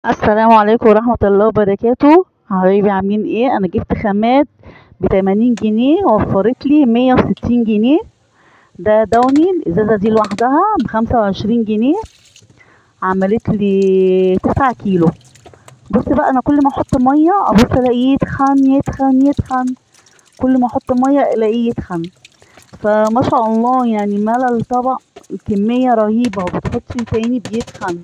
السلام عليكم ورحمة الله وبركاته. حبايبي عاملين ايه؟ انا جبت خامات ب80 جنيه، وفرت لي 160 جنيه. ده دوني الازازة دي لوحدها ب25 جنيه، عملت لي 9 كيلو. بص بقى، انا كل ما احط مية ابص الاقيه يتخن يتخن يتخن، كل ما احط مية الاقيه يتخن. فما شاء الله يعني ملى الطبق كمية رهيبة، وبتحطي تاني بيتخن.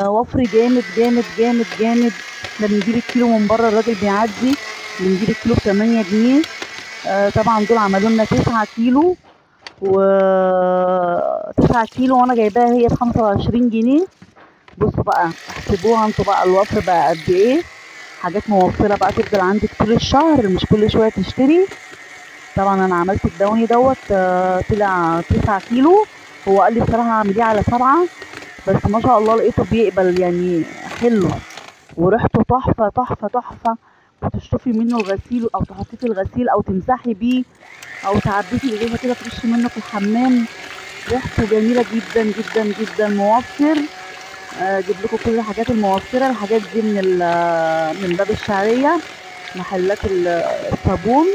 وفر جامد جامد جامد جامد. احنا بنجيب الكيلو من بره، الراجل بيعدي بنجيب الكيلو ب8 جنيه. طبعا دول عملوا لنا 9 كيلو، و 9 كيلو وانا جايباها هي ب25 جنيه. بصوا بقى، احسبوها انتوا بقى الوفر بقى قد ايه. حاجات موفرة بقى تفضل عندك طول الشهر، مش كل شوية تشتري. طبعا انا عملت الدوني دوت، طلع 9 كيلو. هو قال لي بصراحة اعمليه على 7، بس ما شاء الله لقيته بيقبل يعني حلو، وريحته تحفة تحفة تحفة. وتشطفي منه الغسيل، او تحطيه في الغسيل، او تمسحي بيه، او تعبيه في الازازة كده ترشي منه في الحمام. ريحته جميلة جدا جدا جدا، موفر. اجيب لكم كل الحاجات الموفرة. الحاجات دي من باب الشعرية، محلات الصابون.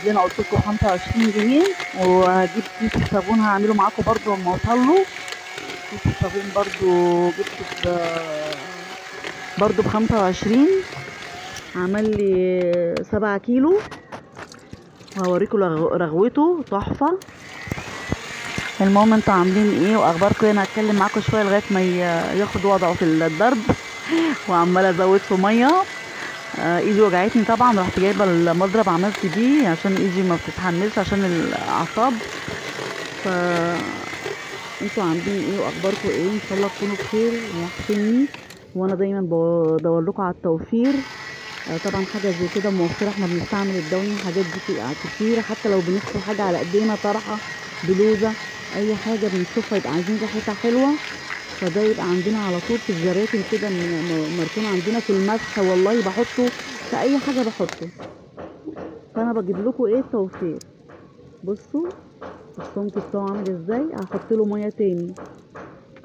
دي انا قلت لكم 25 جنيه. وهجيب كيس الصابون هعمله معاكم برضو لما اوصله. كيس الصابون جبته برضو ب25، عمل لي 7 كيلو. وهوريكم رغوته تحفة. المهم انتوا عاملين ايه واخباركم؟ انا هتكلم معاكم شوية لغاية ما ياخد وضعه في الضرب. وعمالة ازود في مية. ايدي وجعتني طبعا، رحت جايبة المضرب عملت بيه عشان ايدي ما بتتحملش عشان الاعصاب. ف انتوا عاملين ايه واخباركم ايه؟ ان شاء الله تكونوا بخير وحشني. وانا دايما بدور لكم على التوفير. طبعا حاجه زي كده موفره، احنا بنستعمل الدوني الحاجات دي كتير، حتى لو بنغسل حاجه على ايدينا، طرحه، بلوزه، اي حاجه بنشوفها يبقى عايزين ريحتها حلوه، فده يبقى عندنا على طول في الجراكن كده، مركون عندنا في المسح. والله بحطه في اي حاجه بحطه. فانا بجيب لكم ايه التوفير. بصوا السمك بتاعه عامل ازاي. هحط له ميه تاني،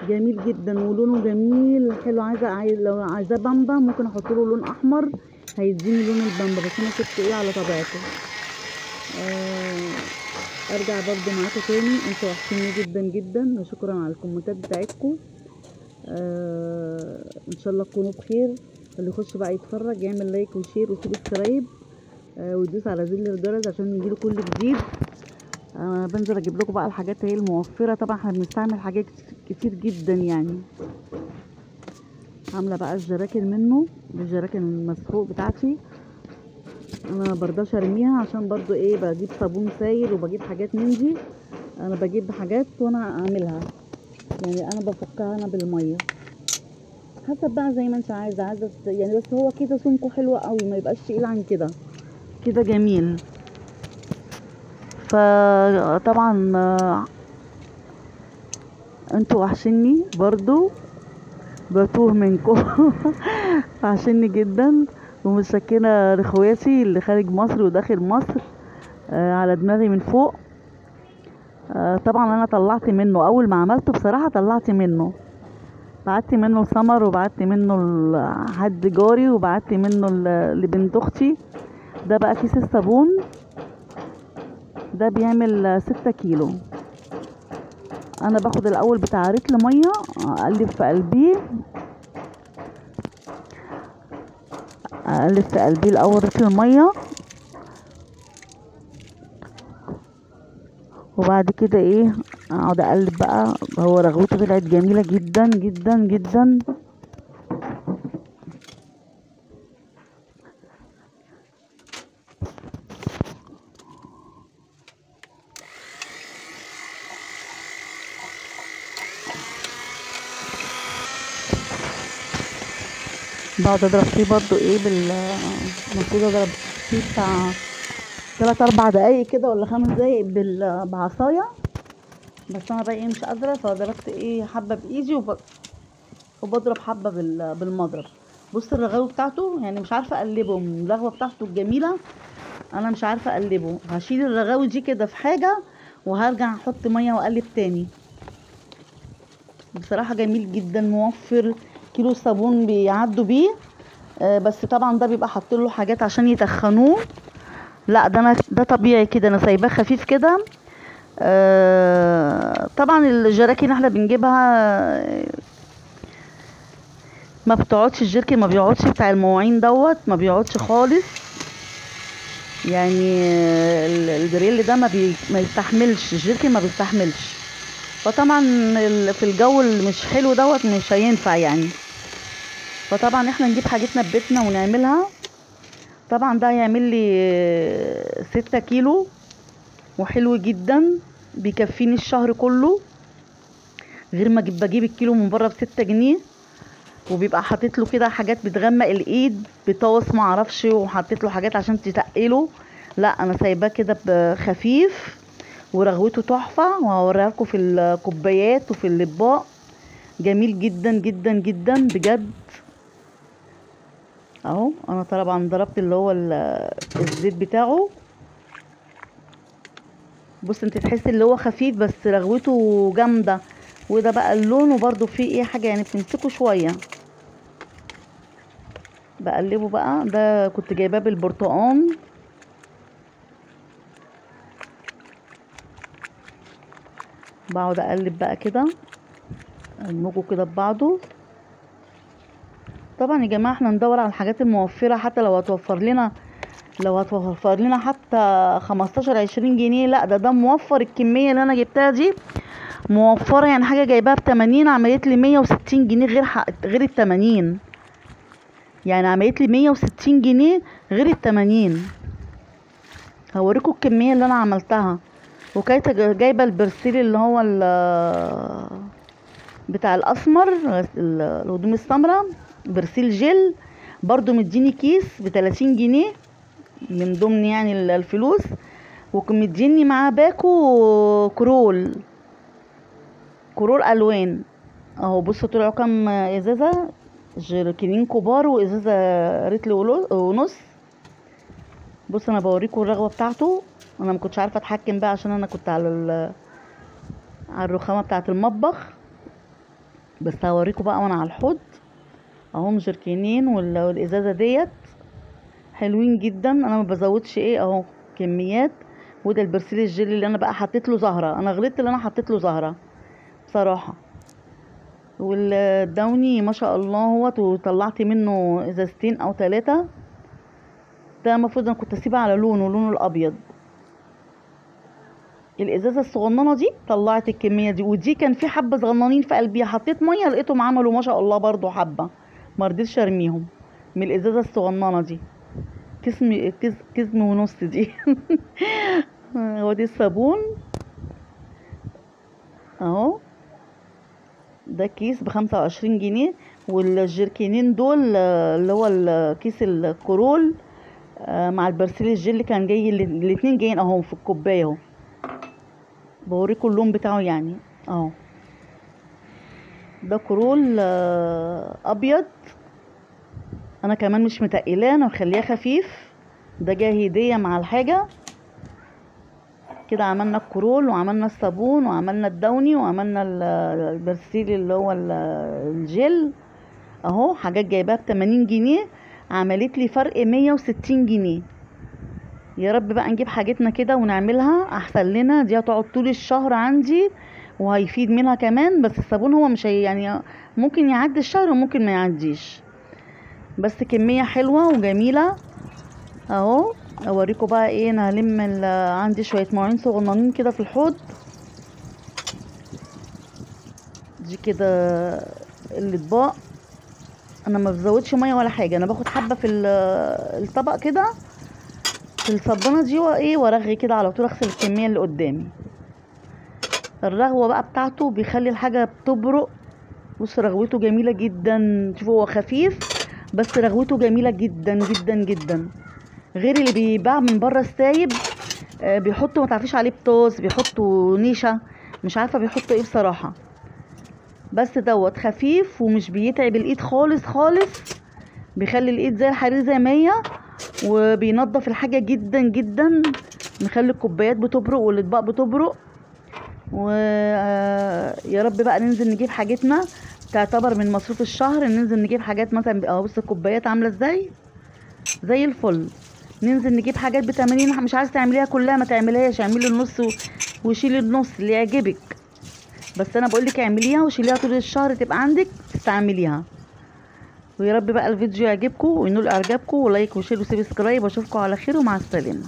جميل جدا ولونه جميل حلو. لو عايزاه بامبا ممكن احط له لون احمر، هيديني لون البامبا، بس انا سبت ايه على طبيعته. آه ارجع برضو معاكم تاني. انتوا وحشيني جدا جدا، وشكرا على الكومنتات بتاعتكم. ان شاء الله تكونوا بخير. اللي يخش بقى يتفرج يعمل لايك وشير وسبسكرايب، ويدوس على زر الجرس عشان يجيله كل جديد. بنزل اجيب لكم بقى الحاجات هي الموفره. طبعا احنا بنستعمل حاجات كتير جدا يعني. عامله بقى الجراكن منه، الجراكن المسحوق بتاعتي. انا برضاش ارميها عشان برضو ايه، بجيب صابون سايل وبجيب حاجات من دي. انا بجيب حاجات وانا اعملها، يعني انا بفكها انا بالميه، حسب بقى زي ما انت عايزه يعني. بس هو كده سمكه حلو قوي، ما يبقاش تقيل عن كده، كده جميل. فطبعا انتوا وحشني برضو، بتوه منكم. وحشني جدا. ومتشكرة لاخواتي اللي خارج مصر وداخل مصر، على دماغي من فوق. طبعا انا طلعت منه اول ما عملته، بصراحة طلعت منه، بعت منه لسمر، وبعت منه لحد جاري، وبعت منه لبنت اختي. ده بقى كيس الصابون، ده بيعمل 6 كيلو. انا باخد الاول بتاع رتل ميه، اقلب في قلبيه، الاول رتل ميه. وبعد كده ايه، اقعد اقلب بقى. هو رغوته طلعت جميله جدا جدا جدا. بقعد اضرب فيه برضو ايه المفروض اضرب فيه بتاع 3 4 دقايق كده، ولا 5 دقايق بعصايه. بس انا بقى ايه مش قادره، فضربت ايه حبه بايدي، وبضرب حبه بالمضرب. بص الرغاوه بتاعته، يعني مش عارفه اقلبه من الرغوه بتاعته الجميله. انا مش عارفه اقلبه، هشيل الرغاوي دي كده في حاجه، وهرجع احط ميه واقلب تاني. بصراحه جميل جدا، موفر. كيلو الصابون بيعدوا بيه. بس طبعا ده بيبقى حاطين له حاجات عشان يتخنوه. لا ده طبيعي كده، انا سايباه خفيف كده. طبعا الجراكن اللي احنا بنجيبها ما بتقعدش، الجيركن ما بيقعدش، بتاع المواعين دوت ما بيقعدش خالص يعني. الجريل ده ما يستحملش، الجيركن ما بيستحملش. فطبعا في الجو اللي مش حلو دوت مش هينفع يعني. فطبعا احنا نجيب حاجتنا ببيتنا ونعملها. طبعا ده هيعمل لي 6 كيلو وحلو جدا، بيكفيني الشهر كله، غير ما بجيب الكيلو من بره ب6 جنيه. وبيبقى حاطط له كده حاجات بتغمق الايد بطاس ما اعرفش، وحطيت له حاجات عشان تتقله. لا انا سايباه كده خفيف ورغوته تحفه، وهوريها لكم في الكوبايات وفي الاطباق. جميل جدا جدا جدا بجد. اهو انا طبعا ضربت اللي هو الزيت بتاعه. بص انت تحس اللي هو خفيف بس رغوته جامده. وده بقى اللون وبرده فيه ايه حاجه يعني بتمسكه شويه. بقلبه بقى، ده كنت جايباه بالبرتقال. بقعد اقلب بقى كده، ادمجه كده ببعضه. طبعا يا جماعه احنا ندور على الحاجات الموفره، حتى لو هتوفر لنا حتى 15 20 جنيه. لا ده موفر. الكميه اللي انا جبتها دي موفره يعني. حاجه جايباها ب80 عملت لي 160 جنيه غير ال80 يعني. عملت لي 160 جنيه غير ال80. هوريكم الكميه اللي انا عملتها. وكانت جايبه البرسيل اللي هو بتاع الاسمر، الهدوم السمراء، برسيل جل، برضو مديني كيس ب30 جنيه من ضمن يعني الفلوس. ومديني معاه باكو كرول الوان. اهو بصوا طلعوا كام ازازه، جيركنين كبار وازازه رتل ونص. بص انا بوريكم الرغوه بتاعته. انا ما كنتش عارفه اتحكم بقى عشان انا كنت على الرخامه بتاعه المطبخ. بس هوريكم بقى وانا على الحوض. اهم جيركنين والازازه ديت حلوين جدا. انا ما بزودش ايه اهو كميات. وده البرسيل الجيلي اللي انا بقى حطيت له زهره. انا غلطت اللي انا حطيت له زهره بصراحه. والدوني ما شاء الله هو وطلعت منه ازازتين او 3. ده المفروض انا كنت اسيبها على لونه الابيض. الازازه الصغننه دي طلعت الكميه دي. ودي كان في حبه صغننين في قلبيها، حطيت ميه لقيتهم عملوا ما شاء الله برضو حبه. ما رضيتش ارميهم من الازازه الصغننه دي. كزم ونص دي. هو دي الصابون اهو. ده كيس ب25 جنيه. والجيركينين دول اللي هو الكيس الكرول مع البرسيل الجل كان جاي الاتنين جايين اهو في الكوبايه اهو. بوريكم اللون بتاعه يعني اهو. ده كرول ابيض. انا كمان مش متقلاه، انا مخليه خفيف. ده جاي هديه مع الحاجه كده. عملنا الكرول وعملنا الصابون وعملنا الدوني وعملنا البرسيل اللي هو الجل اهو. حاجات جايباها ب80 جنيه عملت لي فرق 160 جنيه. يا رب بقى نجيب حاجتنا كده ونعملها احسن لنا. دي هتقعد طول الشهر عندي وهيفيد منها كمان. بس الصابون هو مش يعني ممكن يعدي الشهر وممكن ما يعديش. بس كمية حلوة وجميلة اهو. اوريكم بقى ايه. انا هلم عندي شوية مواعين صغننين كده في الحوض دي كده. الاطباق انا ما بزودش ميه ولا حاجه. انا باخد حبه في الطبق كده في الصبانه دي وايه وارغي كده على طول. اغسل الكميه اللي قدامي. الرغوه بقى بتاعته بيخلي الحاجه بتبرق. بص رغوته جميله جدا. شوفوا هو خفيف بس رغوته جميله جدا جدا جدا. غير اللي بيباع من بره السايب بيحطوا ما تعرفيش عليه بطاس، بيحطوا نيشه، مش عارفه بيحطوا ايه بصراحه. بس دوت خفيف ومش بيتعب الايد خالص خالص. بيخلي الايد زي الحرير زي ما هي. وبينضف الحاجه جدا جدا. نخلي الكوبايات بتبرق والاطباق بتبرق. ويا رب بقى ننزل نجيب حاجتنا تعتبر من مصروف الشهر. ننزل نجيب حاجات مثلا بص الكوبايات عامله ازاي زي الفل. ننزل نجيب حاجات ب80. مش عايزه تعمليها كلها ما تعمليهاش، اعملي النص وشيلي النص اللي يعجبك. بس انا بقولك اعمليها وشيليها طول الشهر تبقى عندك تستعمليها. ويا رب بقى الفيديو يعجبكم وينول اعجابكم، ولايك وشير وسبسكرايب، واشوفكم على خير ومع السلامه.